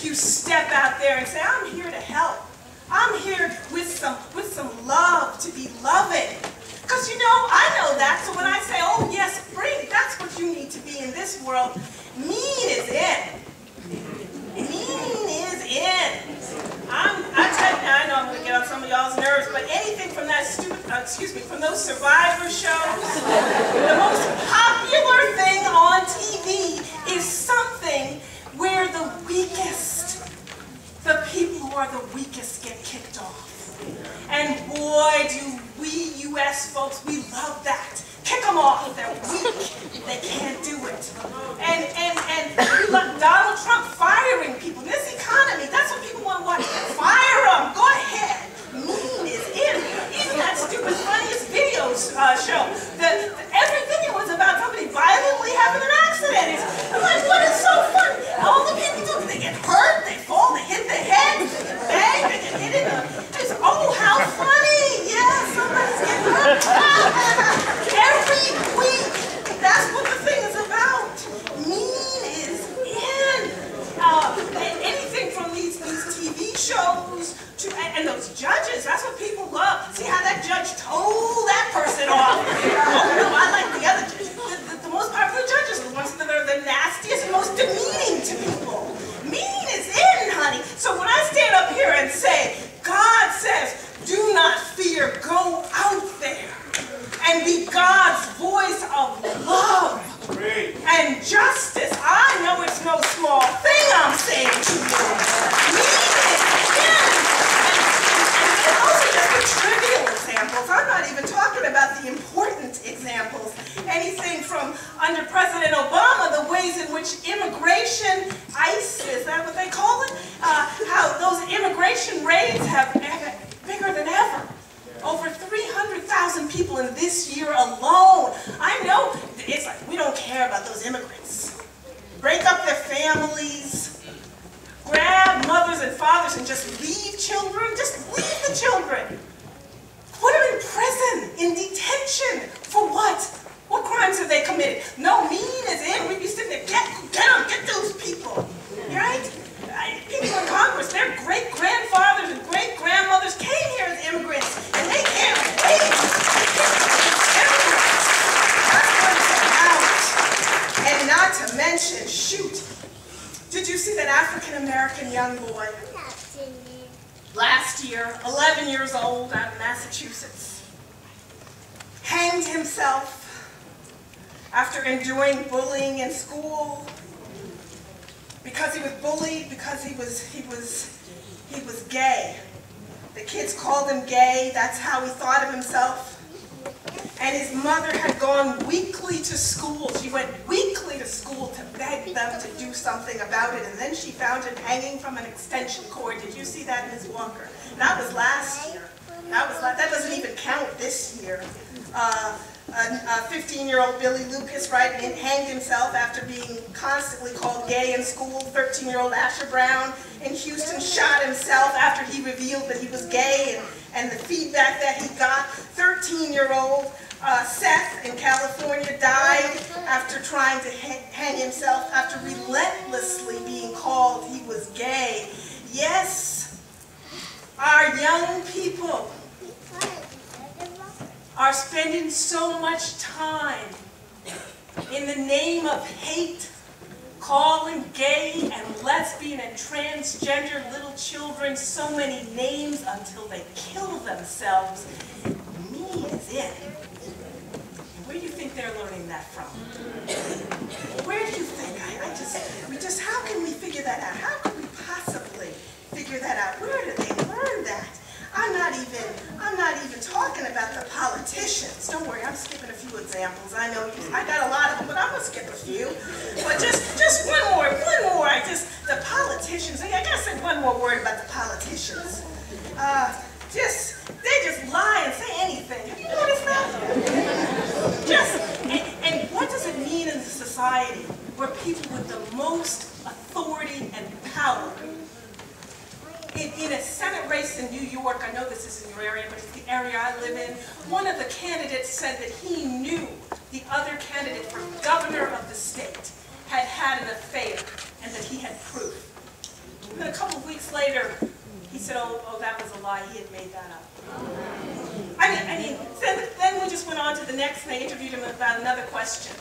if you step out there and say, I'm here to help. I'm here with some love to be loving. Because you know, I know that, so when I say, oh yes, bring, that's what you need to be in this world, mean is in. Mean is in. I know I'm going to get on some of y'all's nerves, but anything from that from those Survivor shows, the most popular thing on TV is something where the weakest, the people who are the weakest get kicked off. And boy, do we U.S. folks, we love that. Kick them off. They're weak. They can't do it. And we love Donald Trump firing people. In this economy, that's what people want to watch. Fire them. Go ahead. Mean is in. Even that stupid funniest videos show. Every video was about somebody violently having an accident. I'm like, what is so funny? All the people do, they get hurt, they fall, they hit their head, they get banged, they get hit in the... Oh, how funny! Yeah, somebody's getting hurt. Every week, that's what the thing is about. Mean is in. Anything from these TV shows to, and those judges, that's what people love. See how that judge told that person off. Oh no, I like the other judges. The most popular judges are the ones that are the nastiest and most demeaning to people. Mean is in, honey. So when I stand up here and say, God says, do not fear, go out there and be God's voice of love and justice. I know it's no small thing I'm saying to you. Mean is in. And those are just the trivial examples. I'm not even talking about the important examples. Anything from under President Obama, the ways in which immigration, ICE, is that what they call it? How those immigration raids have bigger than ever. Over 300,000 people in this year alone. I know, it's like, we don't care about those immigrants. Break up their families, grab mothers and fathers and just leave children, just leave the children. Put them in prison, in detention, for what? What crimes have they committed? No, mean is in. We'd be sitting there, get them, get those people, right? People in Congress, their great-grandfathers and great-grandmothers came here as immigrants, and they can't wait. That's what it's about. And not to mention, shoot, did you see that African-American young boy last year, 11 years old, out of Massachusetts, hanged himself after enduring bullying in school? Because he was bullied, because he was gay. The kids called him gay, that's how he thought of himself. And his mother had gone weekly to school. She went weekly to school to beg them to do something about it, and then she found him hanging from an extension cord. Did you see that, Ms. Walker? That was last year. That doesn't even count this year. A 15-year-old Billy Lucas, right, hanged himself after being constantly called gay in school. 13-year-old Asher Brown in Houston shot himself after he revealed that he was gay and the feedback that he got. 13-year-old Seth in California died after trying to hang himself after relentlessly being called he was gay. Yes, our young people are spending so much time in the name of hate, calling gay and lesbian and transgender little children so many names until they kill themselves. Me is in. Where do you think they're learning that from? Where do you think? How can we figure that out? How could we possibly figure that out? Where do they learn that? I'm not even talking about the politicians. Don't worry, I'm skipping a few examples. I know I got a lot of them, but I'm gonna skip a few. But just one more. The politicians. I gotta say one more word about the politicians. They just lie and say anything. Have you noticed that? And what does it mean in a society where people with the most authority and power? In a Senate race in New York, I know this isn't your area, but it's the area I live in, one of the candidates said that he knew the other candidate for governor of the state had had an affair and that he had proof. And a couple of weeks later, he said, oh, that was a lie. He had made that up. I mean, then we just went on to the next, and they interviewed him about another question.